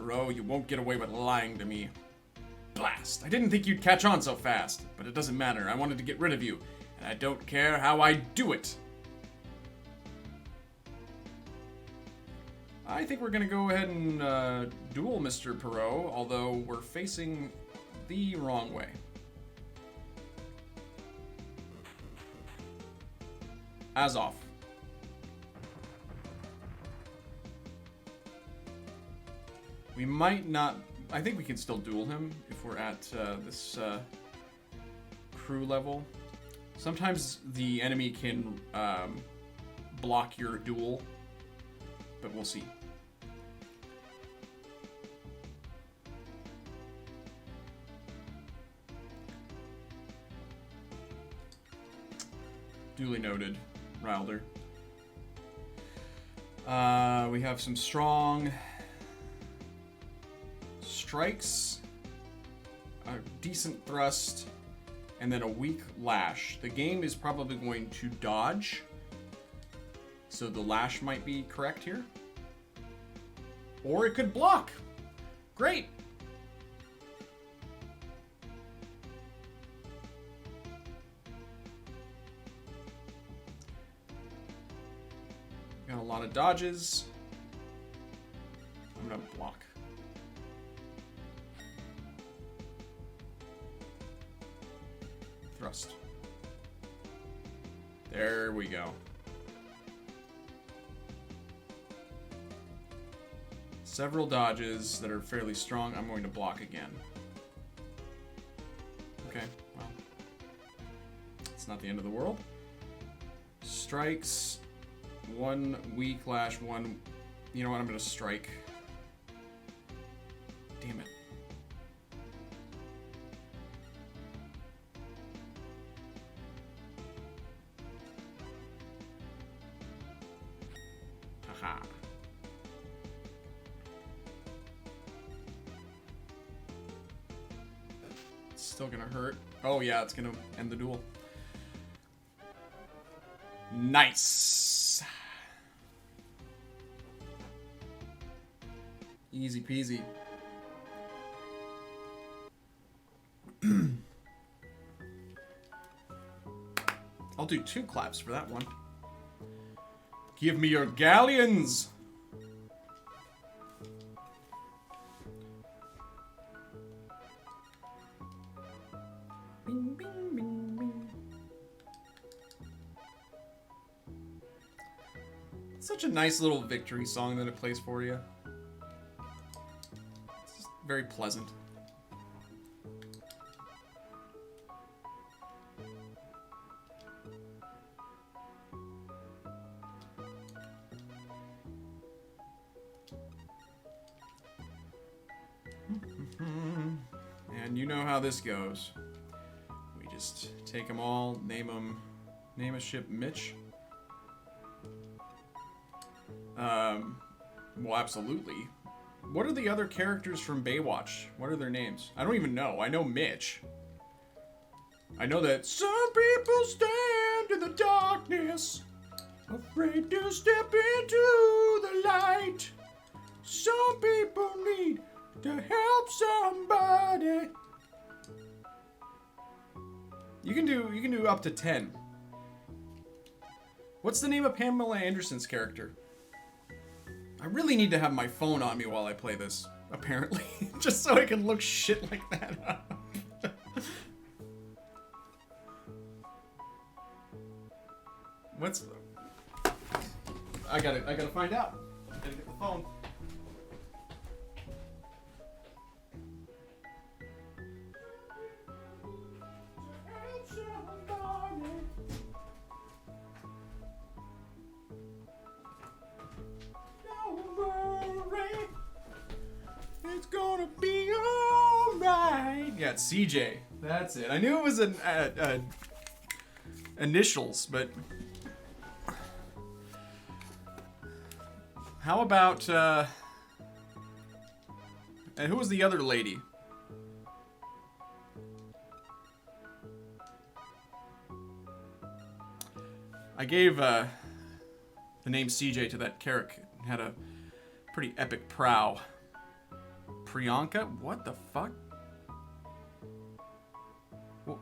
Perot, you won't get away with lying to me. Blast. I didn't think you'd catch on so fast, but it doesn't matter. I wanted to get rid of you, and I don't care how I do it. I think we're going to go ahead and duel Mr. Perot, although we're facing the wrong way. As off. We might not... I think we can still duel him if we're at this crew level. Sometimes the enemy can block your duel, but we'll see. Duly noted, Rilder. We have some strong strikes, a decent thrust, and then a weak lash. The game is probably going to dodge, so the lash might be correct here. Or it could block. Great. Got a lot of dodges. I'm gonna block. Thrust. There we go. Several dodges that are fairly strong. I'm going to block again. Okay, well. It's not the end of the world. Strikes. One weak lash, one... You know what? I'm going to strike. Damn it. Haha. It's still going to hurt. Oh yeah, it's going to end the duel. Nice. Easy peasy. I'll do 2 claps for that one. Give me your galleons! Bing, bing, bing, bing. Such a nice little victory song that it plays for you. Very pleasant. And you know how this goes. We just take them all, name a ship Mitch. Well, absolutely. What are the other characters from Baywatch? What are their names? I don't even know. I know Mitch. I know that some people stand in the darkness, afraid to step into the light. Some people need to help somebody. You can do up to 10. What's the name of Pamela Anderson's character? I really need to have my phone on me while I play this, apparently. Just so I can look shit like that up. What's... I gotta find out. I gotta get the phone. It's gonna be alright. Yeah, it's CJ. That's it. I knew it was an initials, but how about and who was the other lady? I gave the name CJ to that character. Had a pretty epic prow. Priyanka? What the fuck? Well,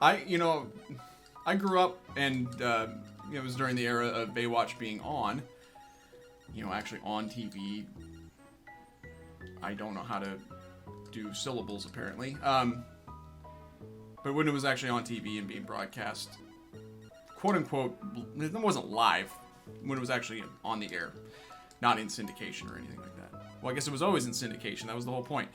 I grew up and it was during the era of Baywatch being on. Actually on TV. I don't know how to do syllables apparently. But when it was actually on TV and being broadcast, quote unquote, it wasn't live. When it was actually on the air, not in syndication or anything like that. Well, I guess it was always in syndication. That was the whole point.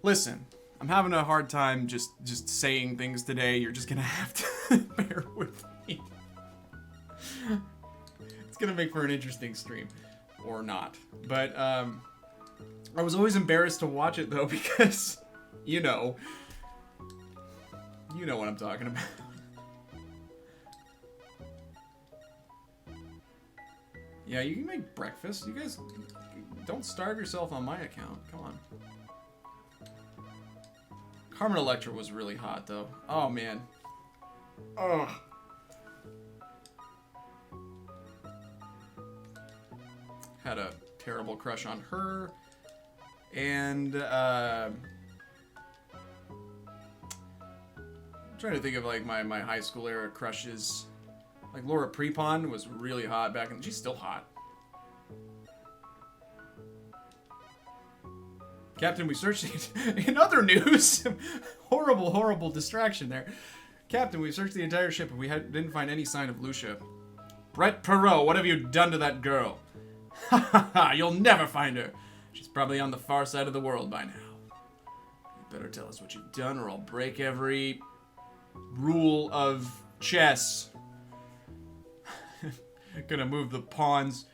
Listen, I'm having a hard time just saying things today. You're just gonna have to bear with me. It's gonna make for an interesting stream, or not. But I was always embarrassed to watch it though because, you know what I'm talking about. Yeah, you can make breakfast. You guys don't starve yourself on my account. Come on. Carmen Electra was really hot, though. Oh, man. Ugh. Had a terrible crush on her. And, I'm trying to think of, like, my high school era crushes. Like, Laura Prepon was really hot back in... She's still hot. Captain, we searched... In other news... horrible distraction there. Captain, we searched the entire ship and we didn't find any sign of Lucia. Brett Perot, what have you done to that girl? Ha ha ha, you'll never find her. She's probably on the far side of the world by now. You better tell us what you've done or I'll break every rule of chess. Gonna move the pawns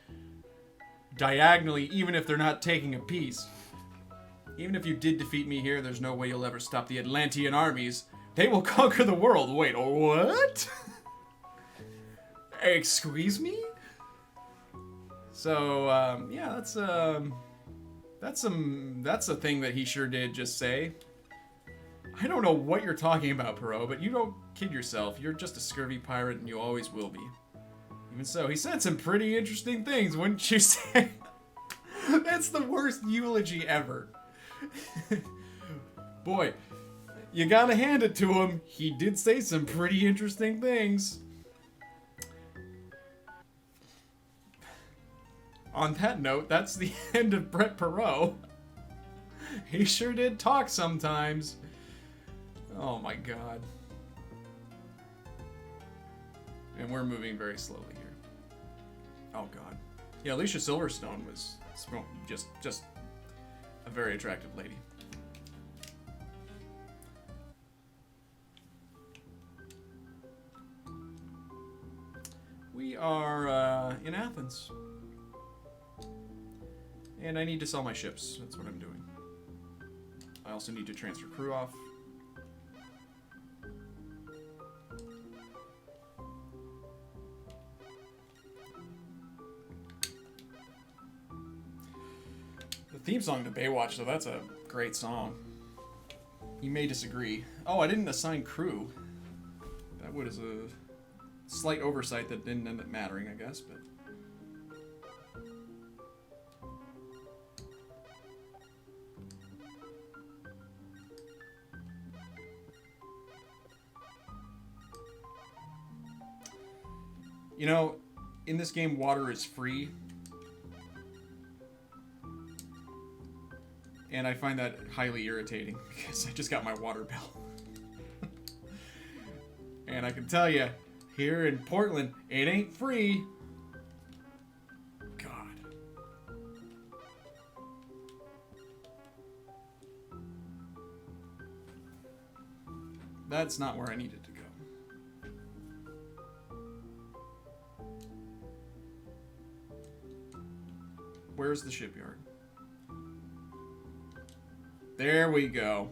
diagonally even if they're not taking a piece. Even if you did defeat me here, there's no way you'll ever stop the Atlantean armies. They will conquer the world. Wait, what? Excuse me? So, yeah, that's a thing that he sure did just say. I don't know what you're talking about, Perot, but you don't kid yourself. You're just a scurvy pirate and you always will be. Even so, he said some pretty interesting things, wouldn't you say? That's the worst eulogy ever. Boy, you gotta hand it to him. He did say some pretty interesting things. On that note, that's the end of Brett Perot. He sure did talk sometimes. Oh my god. And we're moving very slowly here. Oh god. Yeah, Alicia Silverstone was just a very attractive lady. We are in Athens. And I need to sell my ships. That's what I'm doing. I also need to transfer crew off. The theme song to Baywatch, though, that's a great song. You may disagree. Oh, I didn't assign crew. That was a slight oversight that didn't end up mattering, I guess, but... You know, in this game, water is free. And I find that highly irritating because I just got my water bill. And I can tell you, here in Portland, it ain't free. God. That's not where I needed to go. Where's the shipyard? There we go.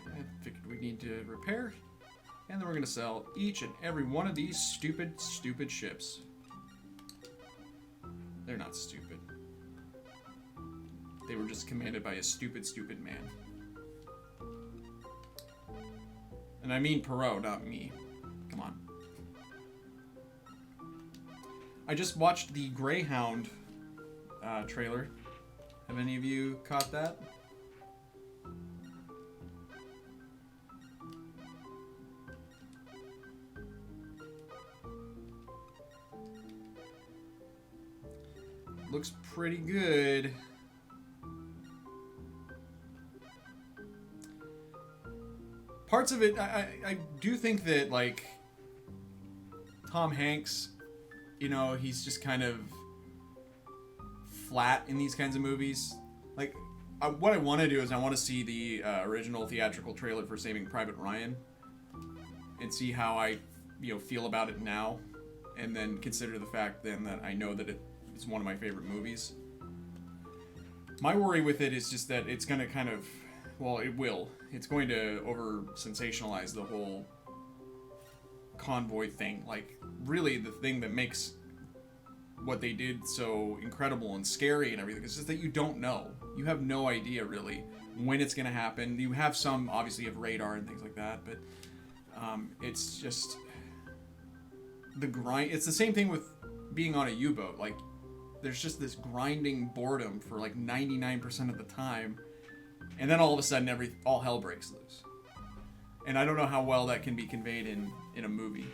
I figured we need to repair. And then we're going to sell each and every one of these stupid ships. They're not stupid. They were just commanded by a stupid man. And I mean Perot, not me. Come on. I just watched the Greyhound trailer. Have any of you caught that? Looks pretty good. Parts of it, I do think that, like, Tom Hanks, you know, he's just kind of flat in these kinds of movies. Like, what I want to do is I want to see the original theatrical trailer for Saving Private Ryan and see how I, you know, feel about it now, and then consider the fact then that I know that it's one of my favorite movies. My worry with it is just that it's going to kind of, well, it will. It's going to over-sensationalize the whole convoy thing. Like, really, the thing that makes what they did so incredible and scary and everything is just that you don't know. You have no idea, really, when it's going to happen. You have some, obviously, you have radar and things like that, but it's just the grind. It's the same thing with being on a U-boat. Like, there's just this grinding boredom for like 99% of the time, and then all of a sudden all hell breaks loose. And I don't know how well that can be conveyed in a movie.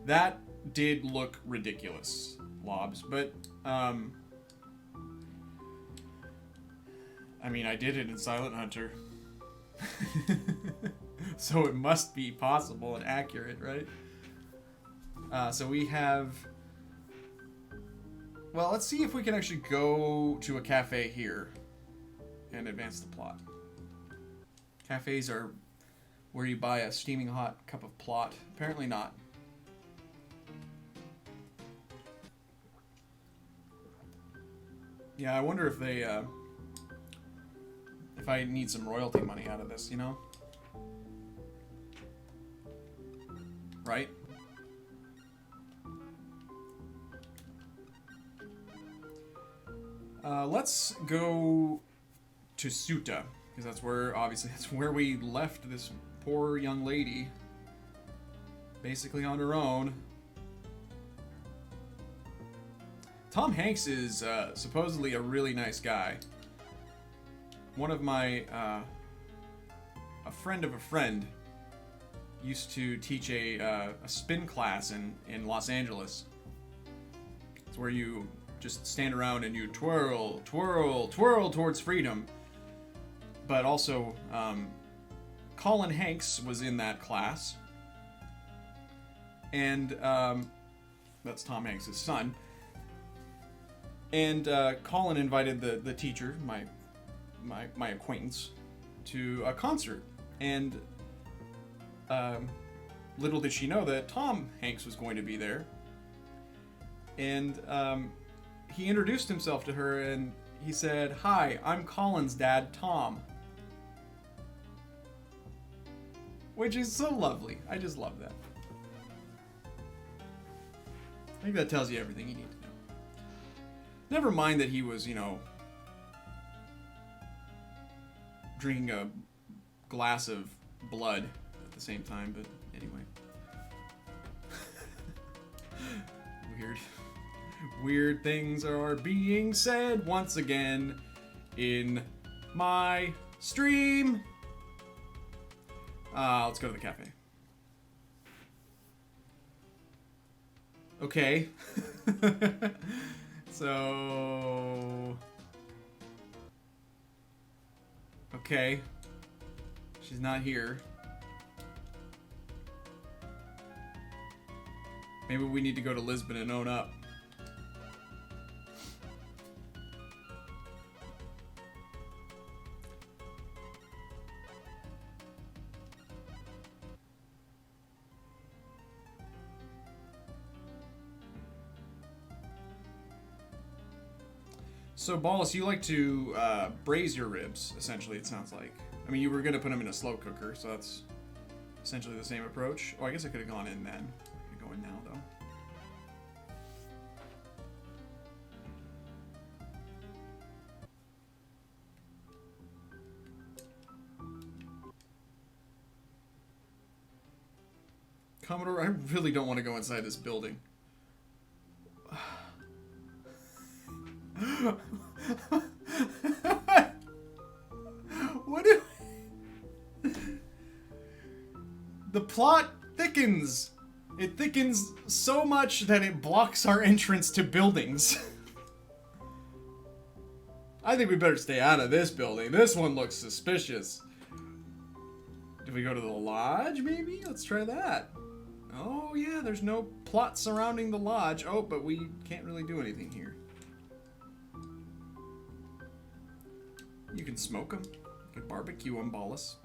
That did look ridiculous, Lobs, but I mean, I did it in Silent Hunter. So it must be possible and accurate, right? So we have... Well, let's see if we can actually go to a cafe here and advance the plot. Cafes are where you buy a steaming hot cup of plot. Apparently not. Yeah, I wonder if they... if I need some royalty money out of this, you know? Right? Let's go to Suta, because that's where we left this poor young lady, basically on her own. Tom Hanks is supposedly a really nice guy. One of my, a friend of a friend used to teach a spin class in Los Angeles. It's where you just stand around and you twirl, twirl, twirl towards freedom. But also, Colin Hanks was in that class. And that's Tom Hanks' son. And Colin invited the teacher, my acquaintance, to a concert. And little did she know that Tom Hanks was going to be there. And he introduced himself to her and he said, "Hi, I'm Colin's dad, Tom." Which is so lovely. I just love that. I think that tells you everything you need to know. Never mind that he was, you know, drinking a glass of blood at the same time, but anyway. Weird things are being said once again in my stream. Let's go to the cafe. Okay. So... Okay. She's not here. Maybe we need to go to Lisbon and own up. So, Ballas, you like to braise your ribs, essentially, it sounds like. I mean, you were going to put them in a slow cooker, so that's essentially the same approach. Oh, I guess I could have gone in then. I could go in now, though. Commodore, I really don't want to go inside this building. What do... The plot thickens. It thickens so much that it blocks our entrance to buildings. I think we better stay out of this building. This one looks suspicious. Do we go to the lodge, maybe? Let's try that. Oh, yeah, there's no plot surrounding the lodge. Oh, but we can't really do anything here. You can smoke them. You can barbecue them, Ballas.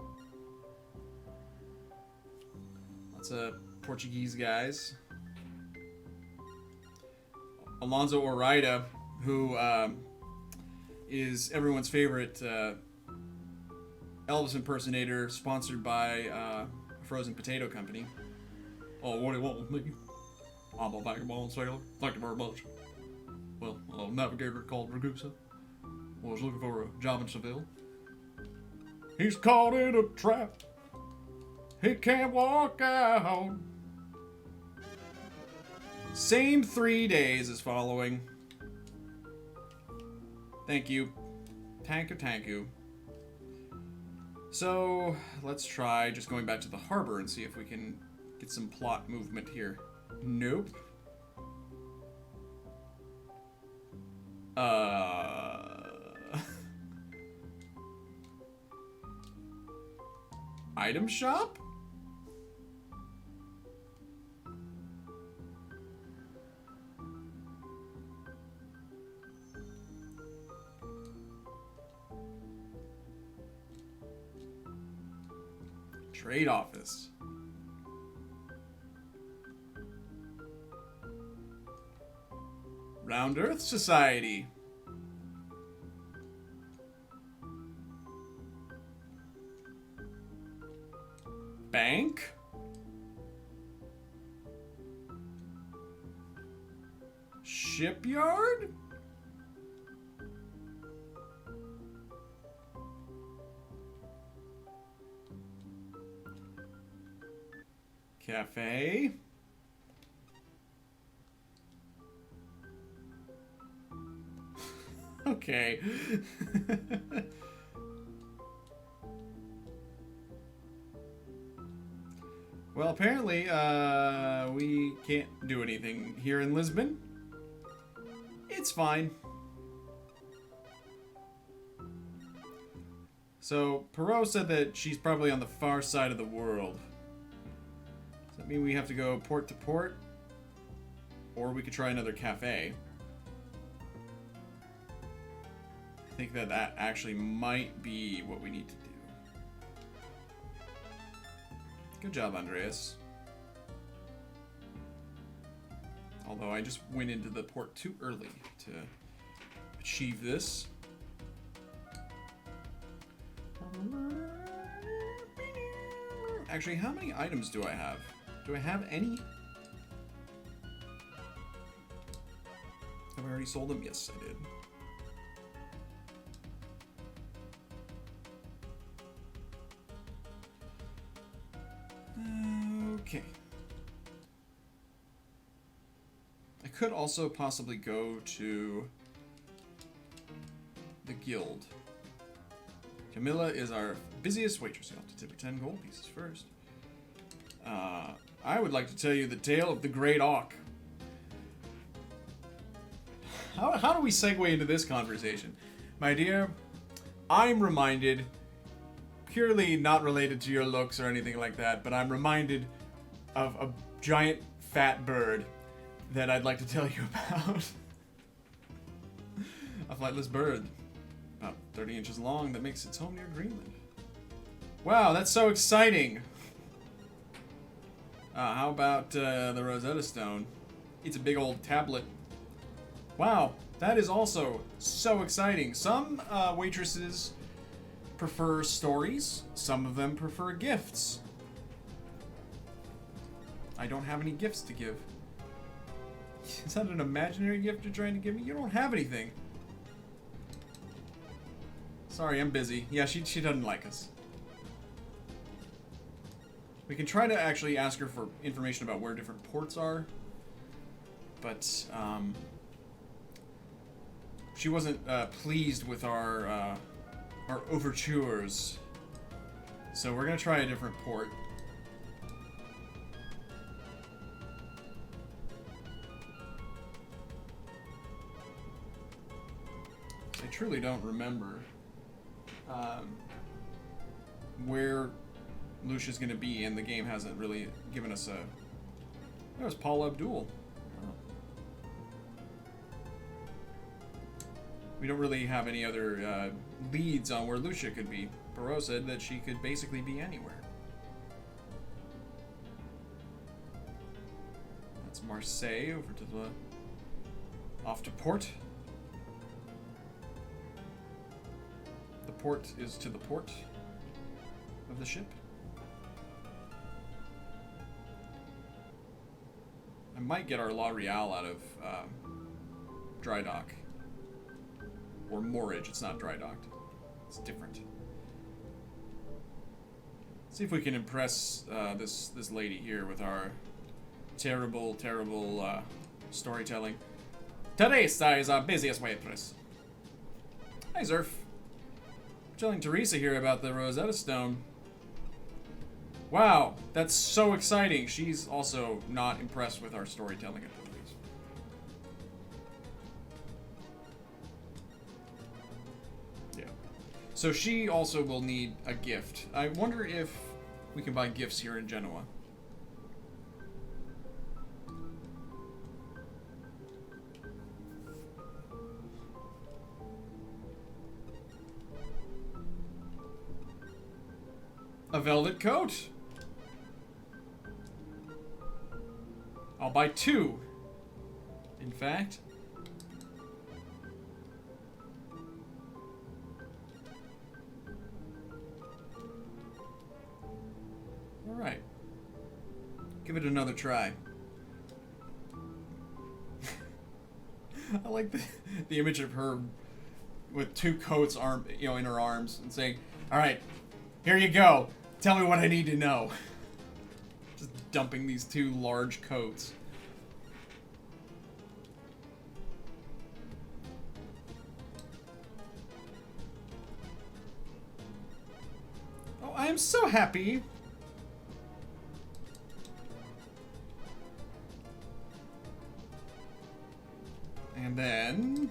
Lots of Portuguese guys. Alonso Orida, who is everyone's favorite Elvis impersonator, sponsored by a frozen potato company. Oh, what do you want with me? I'm a vagabond sailor. Thank you very much. Well, a navigator called Ragusa was looking for a job in Seville. He's caught in a trap. He can't walk out. Same 3 days is following. Thank you. Thank you. So, let's try just going back to the harbor and see if we can get some plot movement here. Nope. Item shop? Trade office. Round Earth Society. Bank. Shipyard. Cafe. Okay. Well, apparently, we can't do anything here in Lisbon. It's fine. So, Perot said that she's probably on the far side of the world. Does that mean we have to go port to port? Or we could try another cafe. I think that that actually might be what we need to do. Good job, Andreas. Although I just went into the port too early to achieve this. Actually, how many items do I have? Do I have any? Have I already sold them? Yes, I did. Okay. I could also possibly go to the guild. Camilla is our busiest waitress. You'll have to tip her 10 gold pieces first. I would like to tell you the tale of the Great Auk. How do we segue into this conversation? My dear, I'm reminded, purely not related to your looks or anything like that, but I'm reminded of a giant fat bird that I'd like to tell you about. A flightless bird, about 30 inches long, that makes its home near Greenland. Wow, that's so exciting! How about the Rosetta Stone? It's a big old tablet. Wow, that is also so exciting. Some waitresses prefer stories. Some of them prefer gifts. I don't have any gifts to give. Is that an imaginary gift you're trying to give me? You don't have anything. Sorry, I'm busy. Yeah, she doesn't like us. We can try to actually ask her for information about where different ports are. But, she wasn't pleased with our overtures. So we're going to try a different port. I truly don't remember where Lucia's going to be, and the game hasn't really given us a... That was Paul Abdul. Oh. We don't really have any other leads on where Lucia could be. Perot said that she could basically be anywhere. That's Marseille over to the... off to port. The port is to the port of the ship. I might get our La Real out of dry dock. Or moorage, it's not dry docked. It's different. See if we can impress this lady here with our terrible storytelling. Teresa is our busiest waitress. Hi, Zerf. Telling Teresa here about the Rosetta Stone. Wow, that's so exciting. She's also not impressed with our storytelling abilities. Yeah. So she also will need a gift. I wonder if we can buy gifts here in Genoa. A velvet coat. I'll buy 2. In fact. All right. Give it another try. I like the image of her with 2 coats in her arms and saying, "All right, here you go. Tell me what I need to know." Just dumping these 2 large coats. Oh, I am so happy. And then...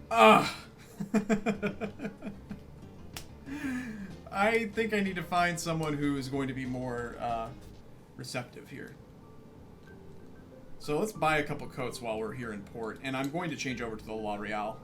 I think I need to find someone who is going to be more receptive here. So let's buy a couple coats while we're here in port, and I'm going to change over to the La Real.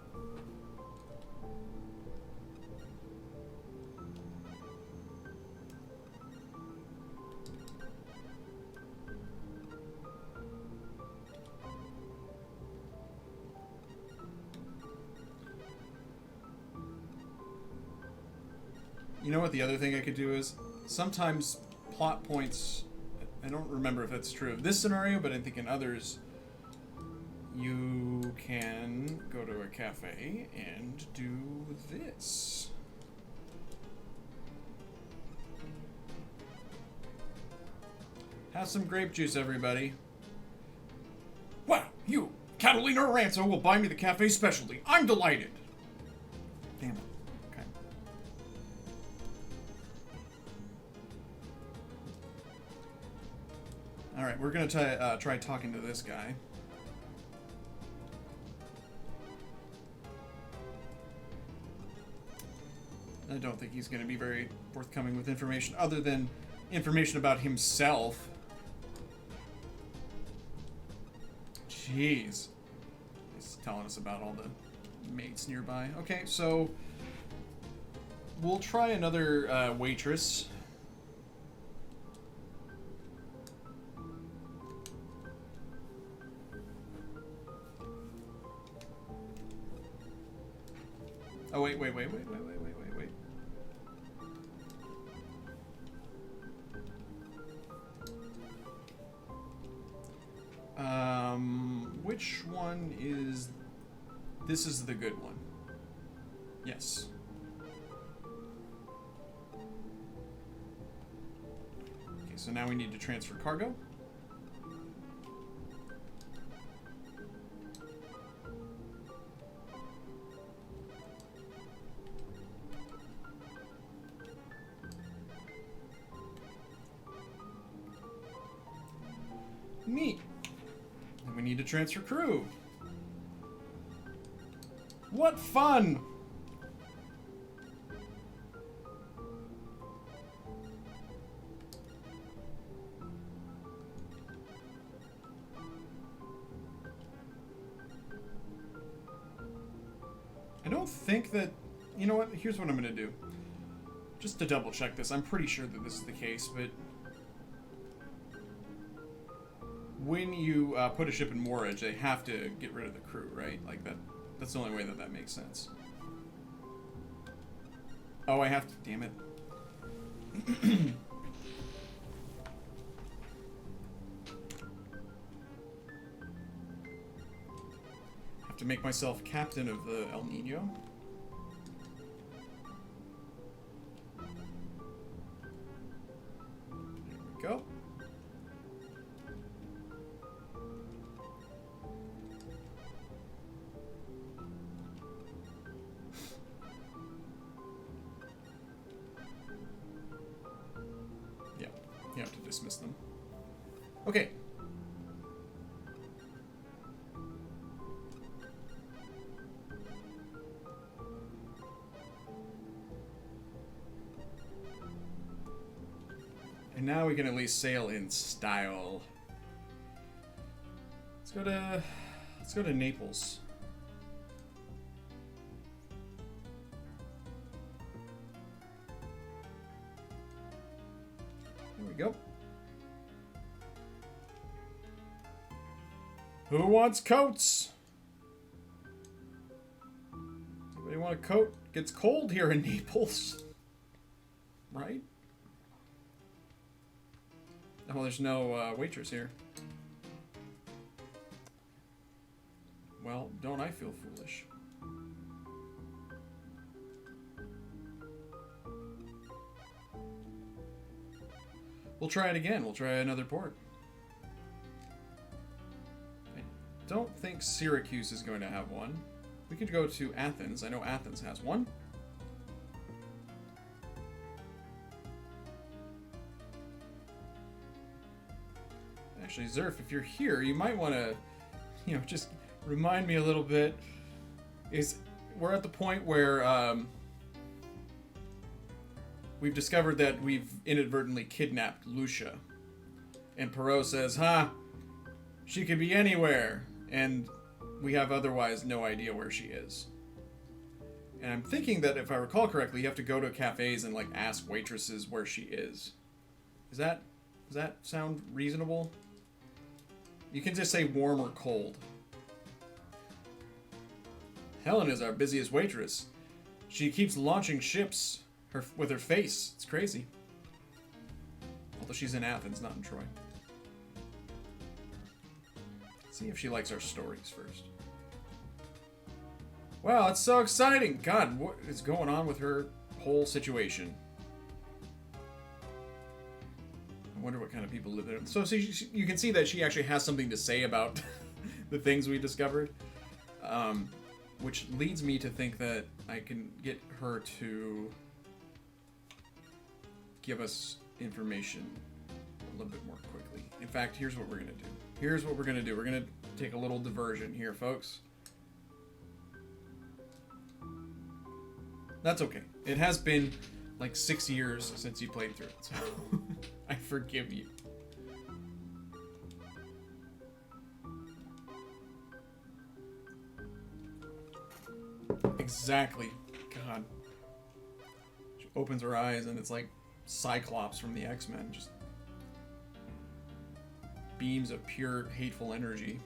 You know what the other thing I could do is, sometimes plot points, I don't remember if that's true of this scenario, but I think in others, you can go to a cafe and do this. Have some grape juice, everybody. Wow, you, Catalina Ranzo, will buy me the cafe specialty. I'm delighted. Damn it. Alright, we're going to try talking to this guy. I don't think he's going to be very forthcoming with information other than information about himself. Jeez. He's telling us about all the mates nearby. Okay, so we'll try another waitress. Oh, wait. Which one is... This is the good one. Yes. so now we need to transfer cargo. Neat. And we need to transfer crew. What fun! I don't think that... You know what? Here's what I'm going to do. Just to double check this. I'm pretty sure that this is the case, but... When you put a ship in moorage, they have to get rid of the crew, right? Like, that's the only way that that makes sense. Oh, I have to... Damn it. Have to make myself captain of the El Nino. There we go. You have to dismiss them. Okay. And now we can at least sail in style. Let's go to Naples. There we go. Who wants coats? Anybody want a coat? Gets cold here in Naples. Right? Oh, there's no waitress here. Well, don't I feel foolish? We'll try it again. We'll try another port. I don't think Syracuse is going to have one. We could go to Athens. I know Athens has one. Actually, Zerf, if you're here, you might want to, just remind me a little bit. We're at the point where we've discovered that we've inadvertently kidnapped Lucia. And Perot says, she could be anywhere. And we have otherwise no idea where she is. And I'm thinking that if I recall correctly, you have to go to cafes and ask waitresses where she is. Does that sound reasonable? You can just say warm or cold. Helen is our busiest waitress. She keeps launching ships with her face. It's crazy. Although she's in Athens, not in Troy. Let's see if she likes our stories first. Wow, it's so exciting! God, what is going on with her whole situation? I wonder what kind of people live there. So you can see that she actually has something to say about the things we discovered. Which leads me to think that I can get her to give us information a little bit more quickly. In fact, here's what we're going to do. We're going to take a little diversion here, folks. That's okay. It has been 6 years since you played through it, so I forgive you. Exactly. God. She opens her eyes and it's like Cyclops from the X-Men. Just beams of pure hateful energy.